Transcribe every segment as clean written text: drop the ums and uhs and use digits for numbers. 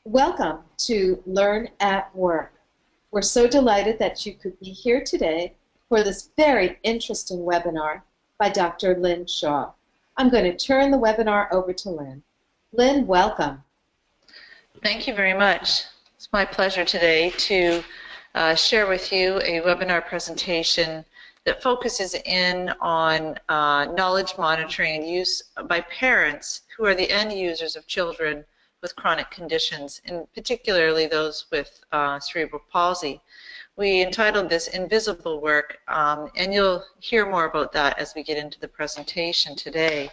Welcome to Learn at Work. We're so delighted that you could be here today for this very interesting webinar by Dr. Lynn Shaw. I'm going to turn the webinar over to Lynn. Lynn, welcome. Thank you very much. It's my pleasure today to share with you a webinar presentation that focuses in on knowledge monitoring and use by parents who are the end users of children with chronic conditions, and particularly those with cerebral palsy. We entitled this Invisible Work, and you'll hear more about that as we get into the presentation today.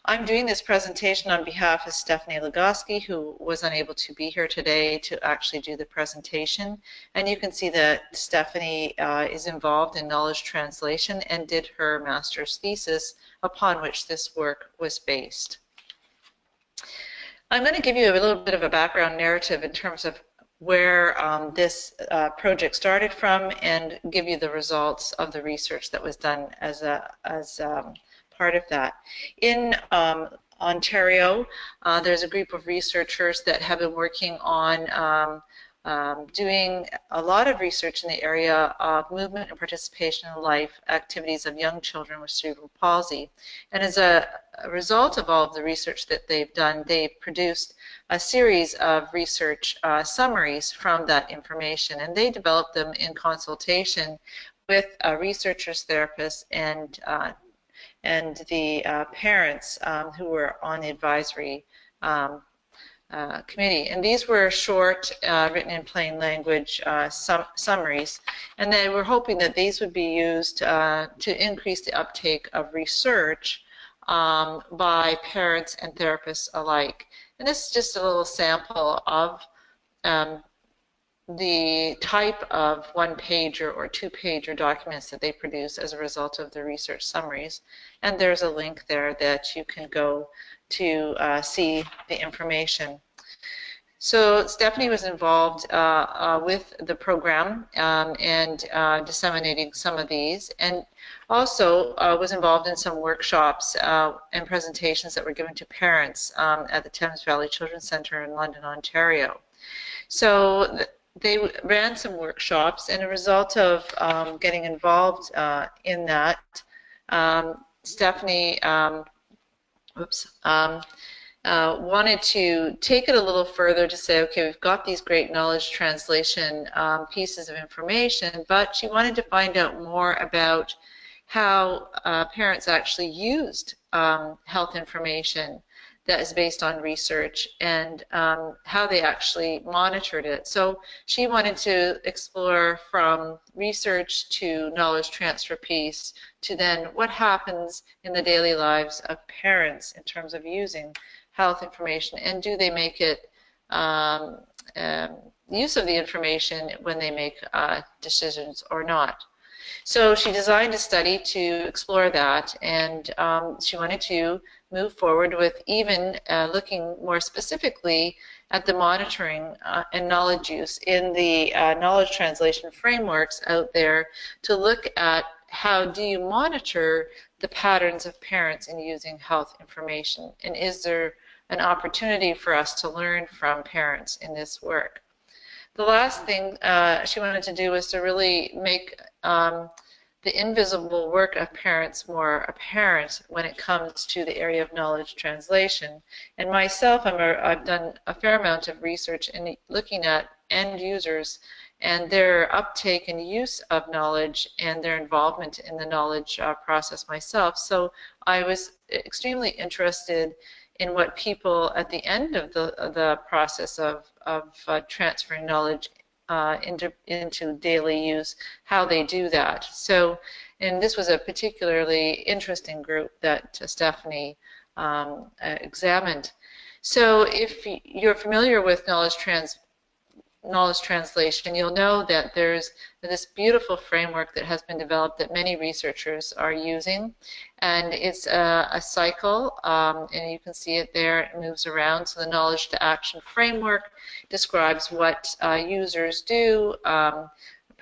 I'm doing this presentation on behalf of Stephanie Legoski, who was unable to be here today to actually do the presentation. And you can see that Stephanie is involved in knowledge translation and did her master's thesis upon which this work was based. I'm going to give you a little bit of a background narrative in terms of where this project started from and give you the results of the research that was done as part of that. In Ontario, there's a group of researchers that have been working on doing a lot of research in the area of movement and participation in life activities of young children with cerebral palsy. And as a result of all of the research that they've done, they've produced a series of research summaries from that information, and they developed them in consultation with researchers, therapists, and the parents who were on the advisory committee. And these were short, written in plain language summaries, and they were hoping that these would be used to increase the uptake of research by parents and therapists alike. And this is just a little sample of the type of one-pager or two-pager documents that they produce as a result of the research summaries. And there's a link there that you can go to see the information. So Stephanie was involved with the program and disseminating some of these, and also was involved in some workshops and presentations that were given to parents at the Thames Valley Children's Centre in London, Ontario. So they ran some workshops, and a result of getting involved in that, Stephanie wanted to take it a little further to say, okay, we've got these great knowledge translation pieces of information, but she wanted to find out more about how parents actually used health information that is based on research and how they actually monitored it. So she wanted to explore from research to knowledge transfer piece to then what happens in the daily lives of parents in terms of using health information, and do they make it use of the information when they make decisions or not. So she designed a study to explore that, and she wanted to move forward with even looking more specifically at the monitoring and knowledge use in the knowledge translation frameworks out there to look at how do you monitor the patterns of parents in using health information, and is there an opportunity for us to learn from parents in this work. The last thing she wanted to do was to really make the invisible work of parents more apparent when it comes to the area of knowledge translation. And myself, I've done a fair amount of research in looking at end users and their uptake and use of knowledge and their involvement in the knowledge process myself. So I was extremely interested in what people at the end of the process of transferring knowledge into daily use, how they do that. So, and this was a particularly interesting group that Stephanie examined. So if you're familiar with knowledge translation, you'll know that there's this beautiful framework that has been developed that many researchers are using, and it's a cycle, and you can see it there. It moves around. So the knowledge to action framework describes what users do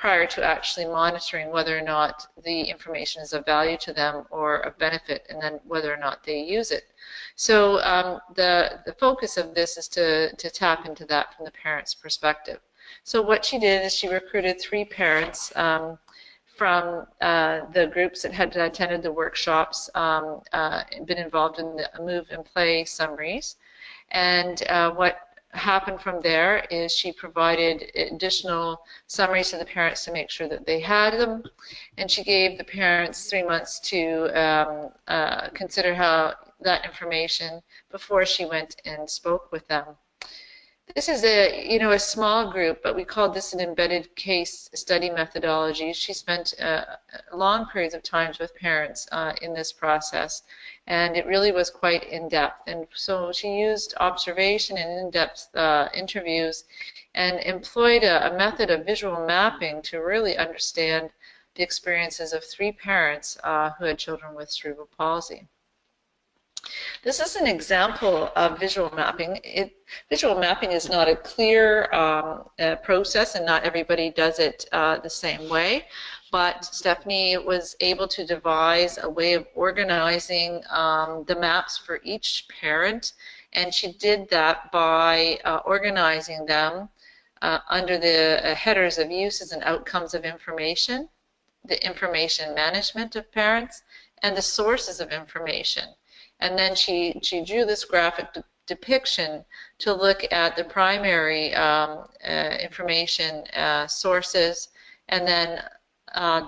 prior to actually monitoring whether or not the information is of value to them or of benefit, and then whether or not they use it. So the focus of this is to tap into that from the parent's perspective. So what she did is she recruited 3 parents from the groups that had attended the workshops, been involved in the move and play summaries. And what happened from there is she provided additional summaries to the parents to make sure that they had them. And she gave the parents 3 months to consider how that information before she went and spoke with them. This is a small group, but we called this an embedded case study methodology. She spent long periods of time with parents in this process, and it really was quite in-depth. And so she used observation and in-depth interviews and employed a method of visual mapping to really understand the experiences of 3 parents who had children with cerebral palsy. This is an example of visual mapping. Visual mapping is not a clear process, and not everybody does it the same way. But Stephanie was able to devise a way of organizing the maps for each parent, and she did that by organizing them under the headers of uses and outcomes of information, the information management of parents, and the sources of information. And then she drew this graphic depiction to look at the primary information sources, and then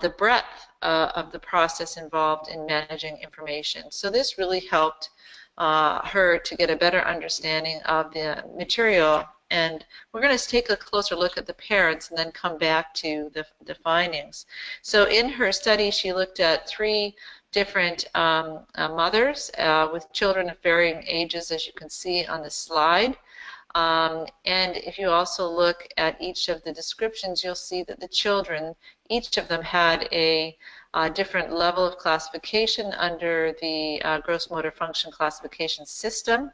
the breadth of the process involved in managing information. So this really helped her to get a better understanding of the material. And we're going to take a closer look at the parents and then come back to the findings. So in her study, she looked at 3 different mothers with children of varying ages, as you can see on the slide. And if you also look at each of the descriptions, you'll see that the children, each of them had a different level of classification under the gross motor function classification system.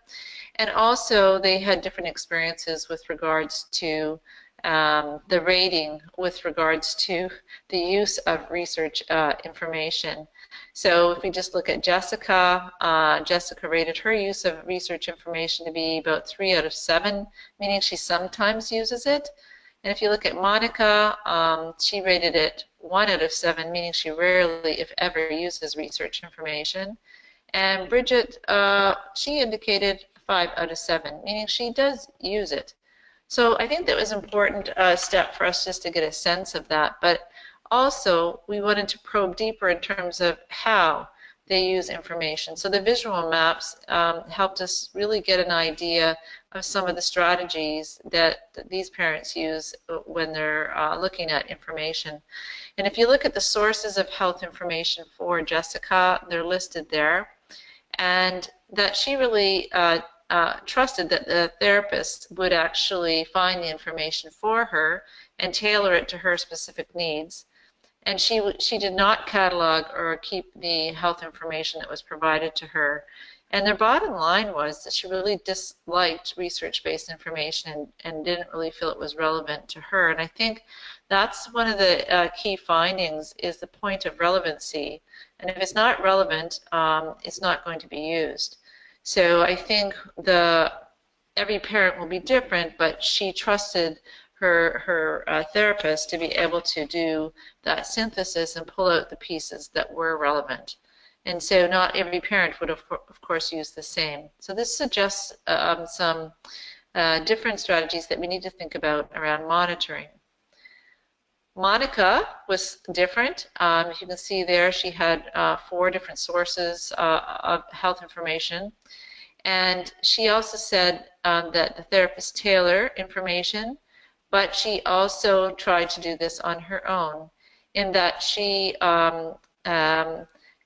And also they had different experiences with regards to the rating with regards to the use of research information. So if we just look at Jessica, Jessica rated her use of research information to be about 3 out of 7, meaning she sometimes uses it. And if you look at Monica, she rated it 1 out of 7, meaning she rarely, if ever, uses research information. And Bridget, she indicated 5 out of 7, meaning she does use it. So I think that was an important step for us just to get a sense of that. But also, we wanted to probe deeper in terms of how they use information. So the visual maps helped us really get an idea of some of the strategies that these parents use when they're looking at information. And if you look at the sources of health information for Jessica, they're listed there. And that she really trusted that the therapist would actually find the information for her and tailor it to her specific needs. And she did not catalog or keep the health information that was provided to her. And their bottom line was that she really disliked research-based information and didn't really feel it was relevant to her. And I think that's one of the key findings, is the point of relevancy. And if it's not relevant, it's not going to be used. So I think every parent will be different, but she trusted her therapist to be able to do that synthesis and pull out the pieces that were relevant. And so not every parent would, of course, use the same. So this suggests some different strategies that we need to think about around monitoring. Monica was different. You can see there she had 4 different sources of health information. And she also said that the therapist tailor information, but she also tried to do this on her own, in that she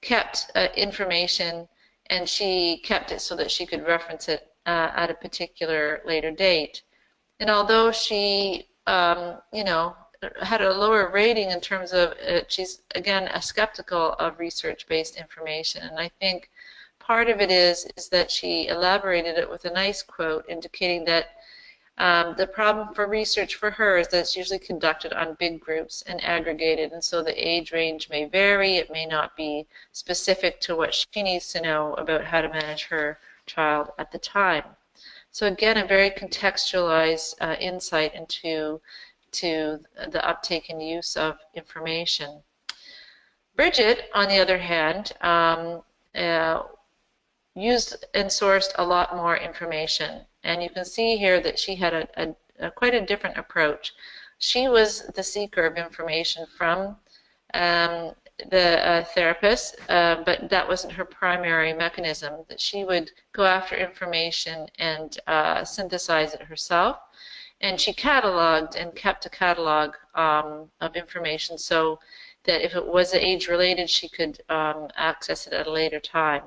kept information, and she kept it so that she could reference it at a particular later date. And although she, had a lower rating in terms of, she's, again, skeptical of research-based information. And I think part of it is that she elaborated it with a nice quote indicating that the problem for research for her is that it's usually conducted on big groups and aggregated, and so the age range may vary. It may not be specific to what she needs to know about how to manage her child at the time. So again, a very contextualized insight into the uptake and use of information. Bridget, on the other hand, used and sourced a lot more information. And you can see here that she had quite a different approach. She was the seeker of information from the therapist, but that wasn't her primary mechanism, that she would go after information and synthesize it herself. And she cataloged and kept a catalog of information so that if it was age-related, she could access it at a later time.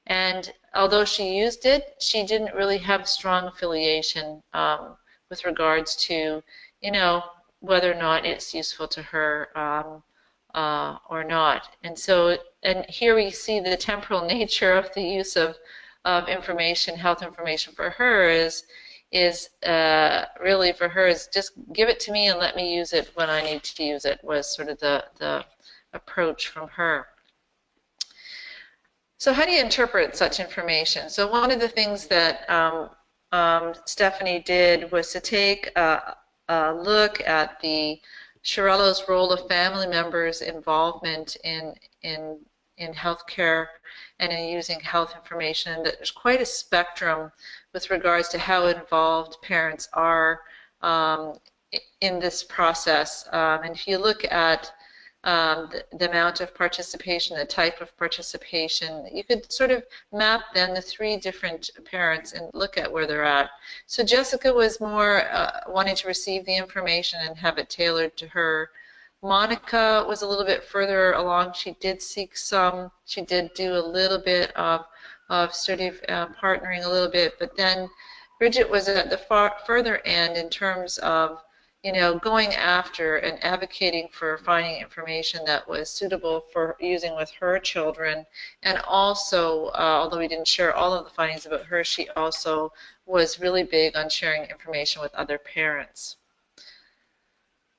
And although she used it, she didn't really have strong affiliation with regards to, whether or not it's useful to her or not. And so, and here we see the temporal nature of the use of information, health information for her is really for her is just give it to me and let me use it when I need to use it, was sort of the approach from her. So how do you interpret such information? So one of the things that Stephanie did was to take a look at the Chiarello's role of family members' involvement in healthcare and in using health information, and that there's quite a spectrum with regards to how involved parents are in this process. And if you look at the amount of participation, the type of participation, you could sort of map then the three different parents and look at where they're at. So Jessica was more wanting to receive the information and have it tailored to her. Monica was a little bit further along. She did seek some. She did do a little bit of sort of partnering a little bit, but then Bridget was at the further end in terms of going after and advocating for finding information that was suitable for using with her children. And also, although we didn't share all of the findings about her, she also was really big on sharing information with other parents.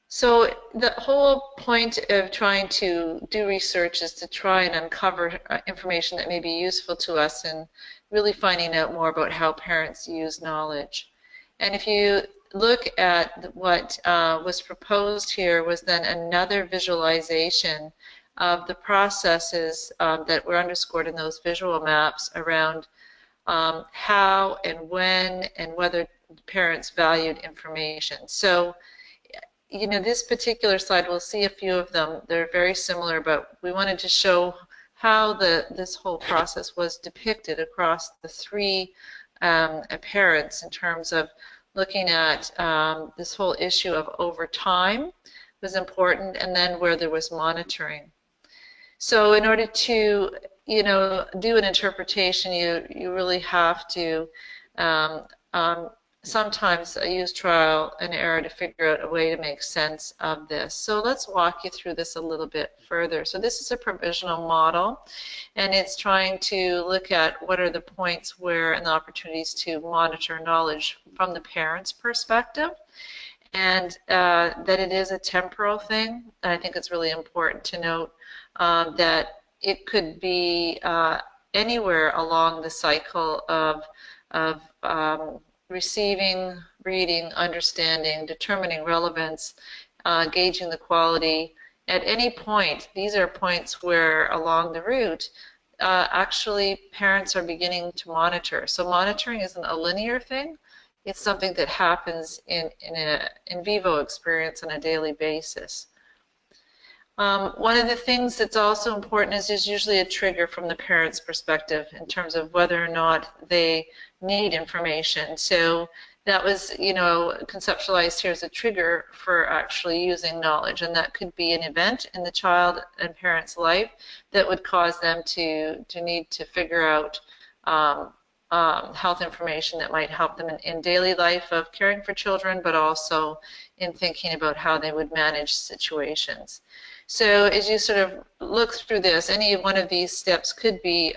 So the whole point of trying to do research is to try and uncover information that may be useful to us and really finding out more about how parents use knowledge. And if you look at what was proposed here was then another visualization of the processes that were underscored in those visual maps around how and when and whether parents valued information. So, this particular slide, we'll see a few of them. They're very similar, but we wanted to show how this whole process was depicted across the three parents in terms of looking at this whole issue of over time was important, and then where there was monitoring. So in order to, do an interpretation, you really have to sometimes use trial and error to figure out a way to make sense of this. So let's walk you through this a little bit further. So this is a provisional model, and it's trying to look at what are the points where and the opportunities to monitor knowledge from the parent's perspective, and that it is a temporal thing. And I think it's really important to note that it could be anywhere along the cycle of receiving, reading, understanding, determining relevance, gauging the quality. At any point, these are points where along the route, actually parents are beginning to monitor. So monitoring isn't a linear thing. It's something that happens in an in vivo experience on a daily basis. One of the things that's also important is there's usually a trigger from the parent's perspective in terms of whether or not they need information. So that was, conceptualized here as a trigger for actually using knowledge, and that could be an event in the child and parent's life that would cause them to need to figure out health information that might help them in daily life of caring for children, but also in thinking about how they would manage situations. So as you sort of look through this, any one of these steps could be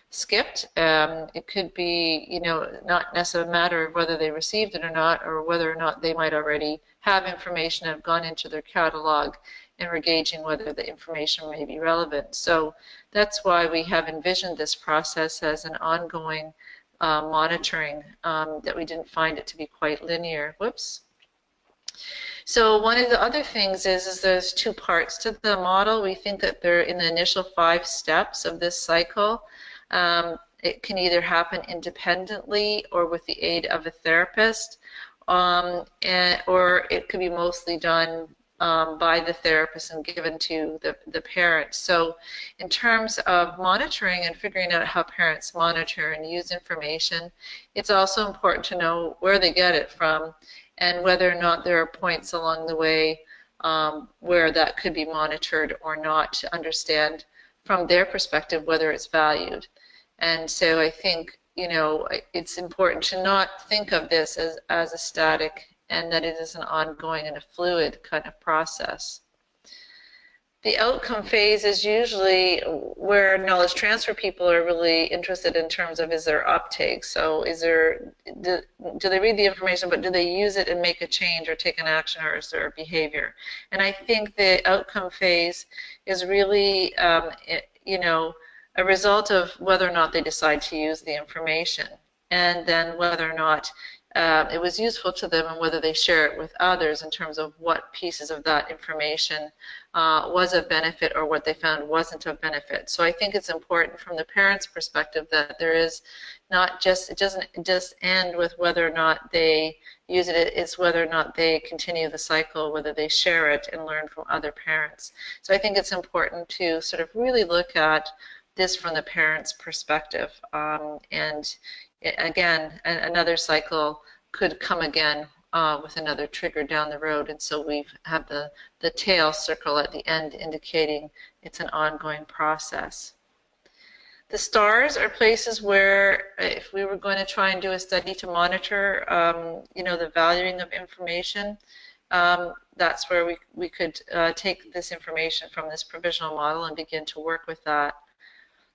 skipped. It could be, you know, not necessarily a matter of whether they received it or not, or whether or not they might already have information and have gone into their catalog, and we're gauging whether the information may be relevant. So that's why we have envisioned this process as an ongoing monitoring, that we didn't find it to be quite linear. Whoops. So one of the other things is there's two parts to the model. We think that they're in the initial 5 steps of this cycle. It can either happen independently or with the aid of a therapist, or it could be mostly done by the therapist and given to the parents. So in terms of monitoring and figuring out how parents monitor and use information, it's also important to know where they get it from and whether or not there are points along the way where that could be monitored or not, to understand from their perspective whether it's valued. And so I think, you know, it's important to not think of this as a static, and that it is an ongoing and a fluid kind of process. The outcome phase is usually where knowledge transfer people are really interested in terms of, is there uptake? So is there, do they read the information, but do they use it and make a change or take an action, or is there behavior? And I think the outcome phase is really, you know, a result of whether or not they decide to use the information, and then whether or not it was useful to them, and whether they share it with others in terms of what pieces of that information was of benefit or what they found wasn't of benefit. So I think it's important from the parents' perspective that there is not just, it doesn't just end with whether or not they use it, it's whether or not they continue the cycle, whether they share it and learn from other parents. So I think it's important to sort of really look at this from the parents' perspective. And again, another cycle could come again with another trigger down the road, and so we have the tail circle at the end indicating it's an ongoing process. The stars are places where, if we were going to try and do a study to monitor, you know, the valuing of information, that's where we could take this information from this provisional model and begin to work with that.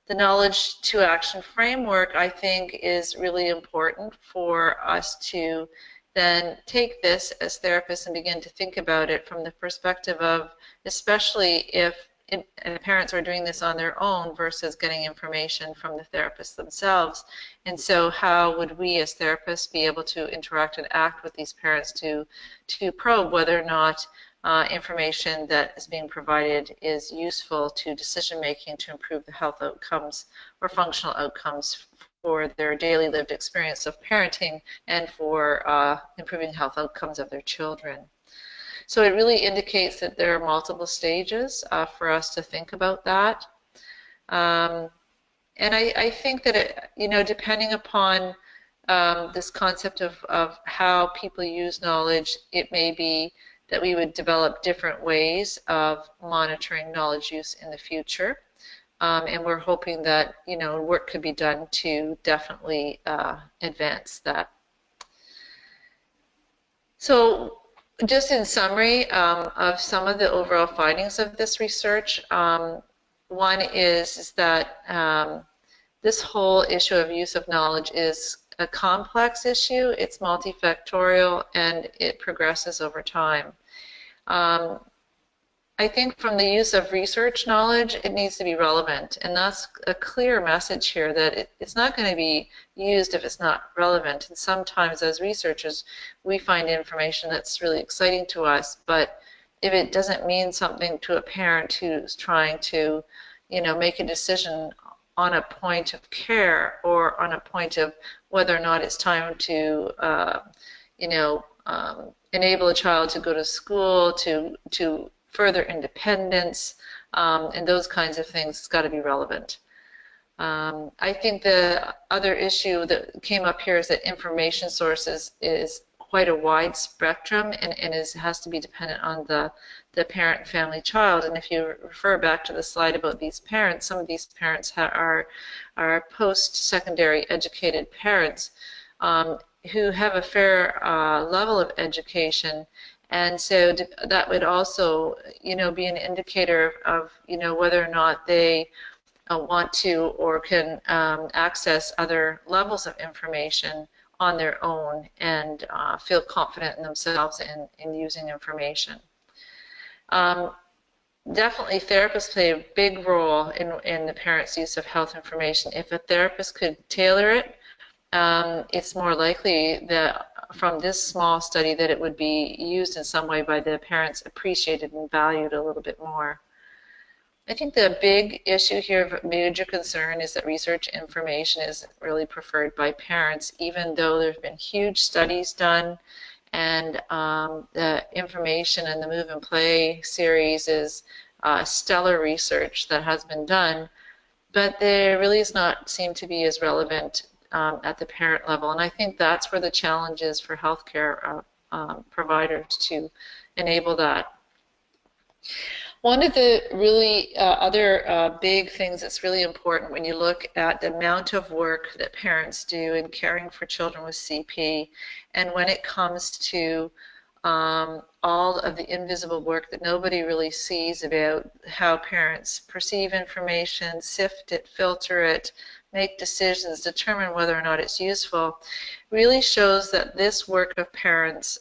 The knowledge to action framework, I think, is really important for us to then take this as therapists and begin to think about it from the perspective of, especially if parents are doing this on their own versus getting information from the therapists themselves. And so how would we as therapists be able to interact and act with these parents to probe whether or not information that is being provided is useful to decision making to improve the health outcomes or functional outcomes for their daily lived experience of parenting, and for improving health outcomes of their children. So it really indicates that there are multiple stages for us to think about that. And I think that, you know, depending upon this concept of how people use knowledge, it may be that we would develop different ways of monitoring knowledge use in the future. And we're hoping that, you know, work could be done to definitely advance that. So just in summary of some of the overall findings of this research, one is that this whole issue of use of knowledge is a complex issue. It's multifactorial, and it progresses over time. I think from the use of research knowledge, it needs to be relevant, and that's a clear message here, that it's not going to be used if it's not relevant. And sometimes as researchers, we find information that's really exciting to us, but if it doesn't mean something to a parent who's trying to, you know, make a decision on a point of care, or on a point of whether or not it's time to, you know, enable a child to go to school, to further independence, and those kinds of things, it's got to be relevant. I think the other issue that came up here is that information sources is quite a wide spectrum, and has to be dependent on the parent, family, child. And if you refer back to the slide about these parents, some of these parents are post-secondary educated parents who have a fair level of education. And so that would also, you know, be an indicator of, you know, whether or not they want to or can access other levels of information on their own and feel confident in themselves in using information. Definitely therapists play a big role in the parents' use of health information. If a therapist could tailor it, it's more likely that from this small study that it would be used in some way by the parents, appreciated and valued a little bit more. I think the big issue here of major concern is that research information is really preferred by parents, even though there have been huge studies done, and the information in the Move and Play series is stellar research that has been done, but there really does not seem to be as relevant at the parent level. And I think that's where the challenge is for healthcare providers to enable that. One of the really other big things that's really important when you look at the amount of work that parents do in caring for children with CP, and when it comes to all of the invisible work that nobody really sees about how parents perceive information, sift it, filter it, make decisions, determine whether or not it's useful, really shows that this work of parents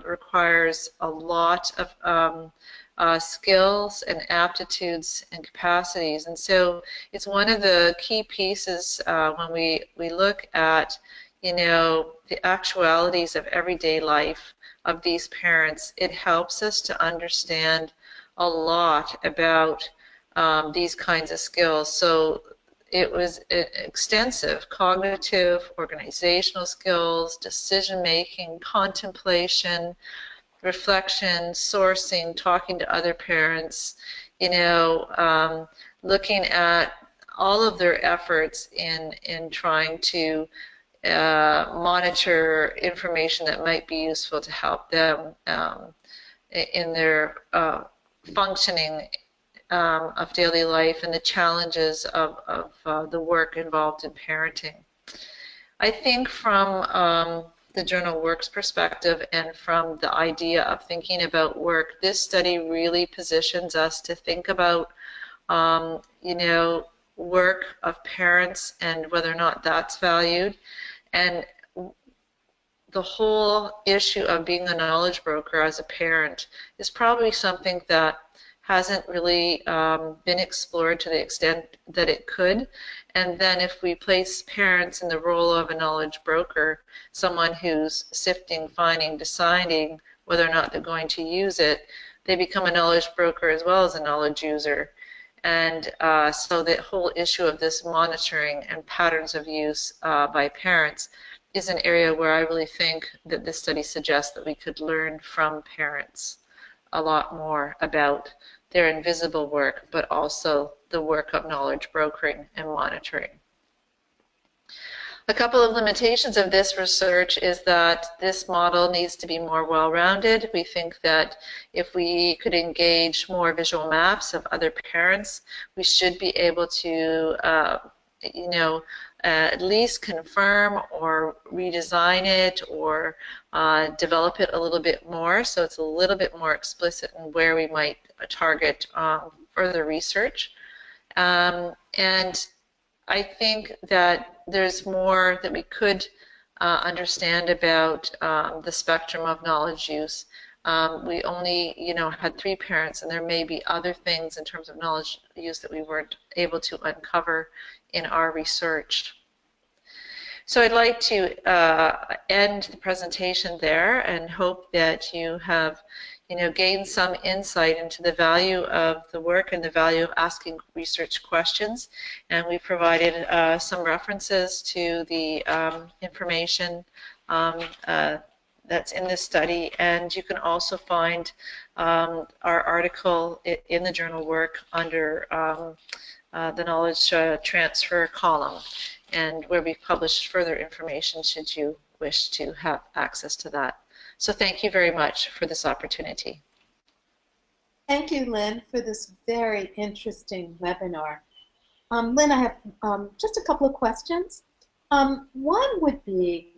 requires a lot of skills and aptitudes and capacities. And so it's one of the key pieces when we look at, the actualities of everyday life of these parents. It helps us to understand a lot about these kinds of skills. So it was extensive cognitive, organizational skills, decision-making, contemplation, reflection, sourcing, talking to other parents, looking at all of their efforts in trying to monitor information that might be useful to help them in their functioning of daily life and the challenges of the work involved in parenting. I think from the journal Work's perspective and from the idea of thinking about work, this study really positions us to think about, work of parents and whether or not that's valued. And the whole issue of being a knowledge broker as a parent is probably something that hasn't really been explored to the extent that it could. And then if we place parents in the role of a knowledge broker, someone who's sifting, finding, deciding whether or not they're going to use it, they become a knowledge broker as well as a knowledge user. And so the whole issue of this monitoring and patterns of use by parents is an area where I really think that this study suggests that we could learn from parents a lot more about their invisible work, but also the work of knowledge brokering and monitoring. A couple of limitations of this research is that this model needs to be more well-rounded. We think that if we could engage more visual maps of other parents, we should be able to, at least confirm or redesign it or develop it a little bit more so it's a little bit more explicit in where we might target further research. And I think that there's more that we could understand about the spectrum of knowledge use. We only, had 3 parents, and there may be other things in terms of knowledge use that we weren't able to uncover in our research. So I'd like to end the presentation there and hope that you have gained some insight into the value of the work and the value of asking research questions. And we provided some references to the information that's in this study. And you can also find our article in the journal Work under the knowledge transfer column, and where we've published further information should you wish to have access to that. So thank you very much for this opportunity. Thank you, Lynn, for this very interesting webinar. Lynn, I have just a couple of questions. One would be,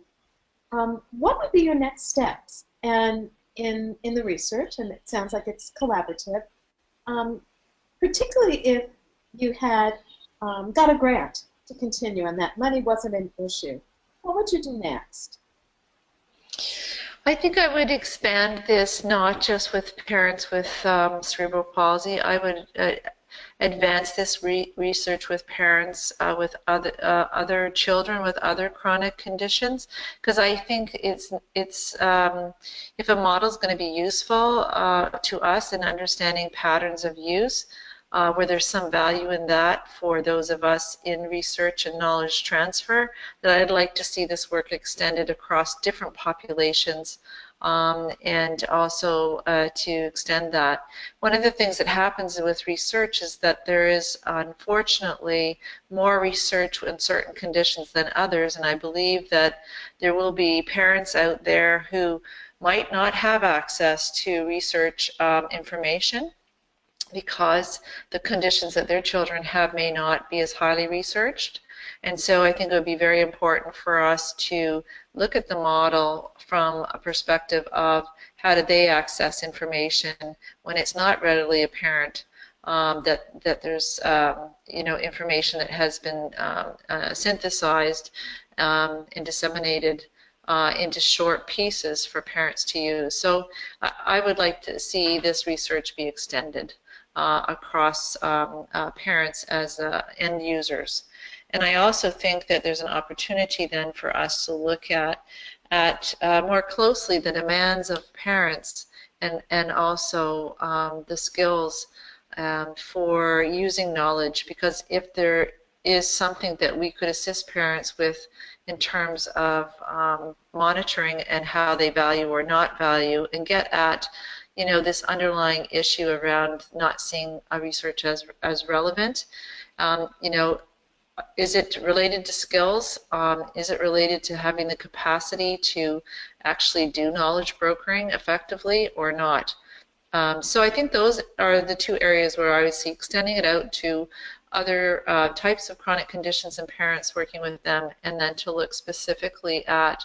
what would be your next steps and in the research, and it sounds like it's collaborative, particularly if you had got a grant to continue and that money wasn't an issue, what would you do next? I think I would expand this not just with parents with cerebral palsy. I would advance this research with parents with other children with other chronic conditions, because I think it's if a model is going to be useful to us in understanding patterns of use, where there's some value in that for those of us in research and knowledge transfer, that I'd like to see this work extended across different populations, and also to extend that. One of the things that happens with research is that there is unfortunately more research in certain conditions than others, and I believe that there will be parents out there who might not have access to research information, because the conditions that their children have may not be as highly researched. And so I think it would be very important for us to look at the model from a perspective of how do they access information when it's not readily apparent that there's information that has been synthesized and disseminated into short pieces for parents to use. So I would like to see this research be extended across parents as end users. And I also think that there's an opportunity then for us to look at more closely the demands of parents and also the skills for using knowledge, because if there is something that we could assist parents with in terms of monitoring and how they value or not value, and get at this underlying issue around not seeing research as relevant. Is it related to skills? Is it related to having the capacity to actually do knowledge brokering effectively or not? So I think those are the two areas where I would see extending it out to other types of chronic conditions and parents, working with them, and then to look specifically at,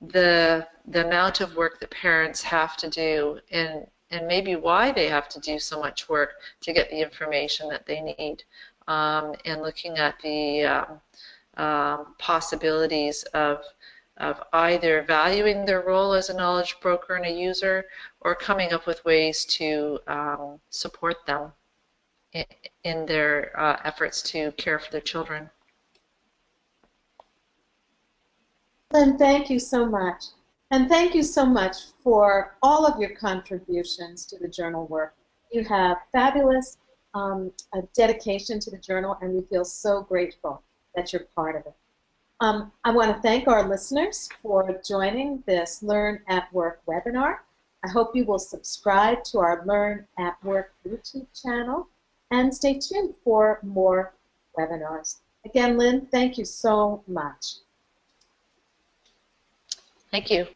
the amount of work that parents have to do, and maybe why they have to do so much work to get the information that they need, and looking at the possibilities of either valuing their role as a knowledge broker and a user, or coming up with ways to support them in their efforts to care for their children. Lynn, thank you so much. And thank you so much for all of your contributions to the journal work. You have fabulous dedication to the journal, and we feel so grateful that you're part of it. I want to thank our listeners for joining this Learn at Work webinar. I hope you will subscribe to our Learn at Work YouTube channel and stay tuned for more webinars. Again, Lynn, thank you so much. Thank you.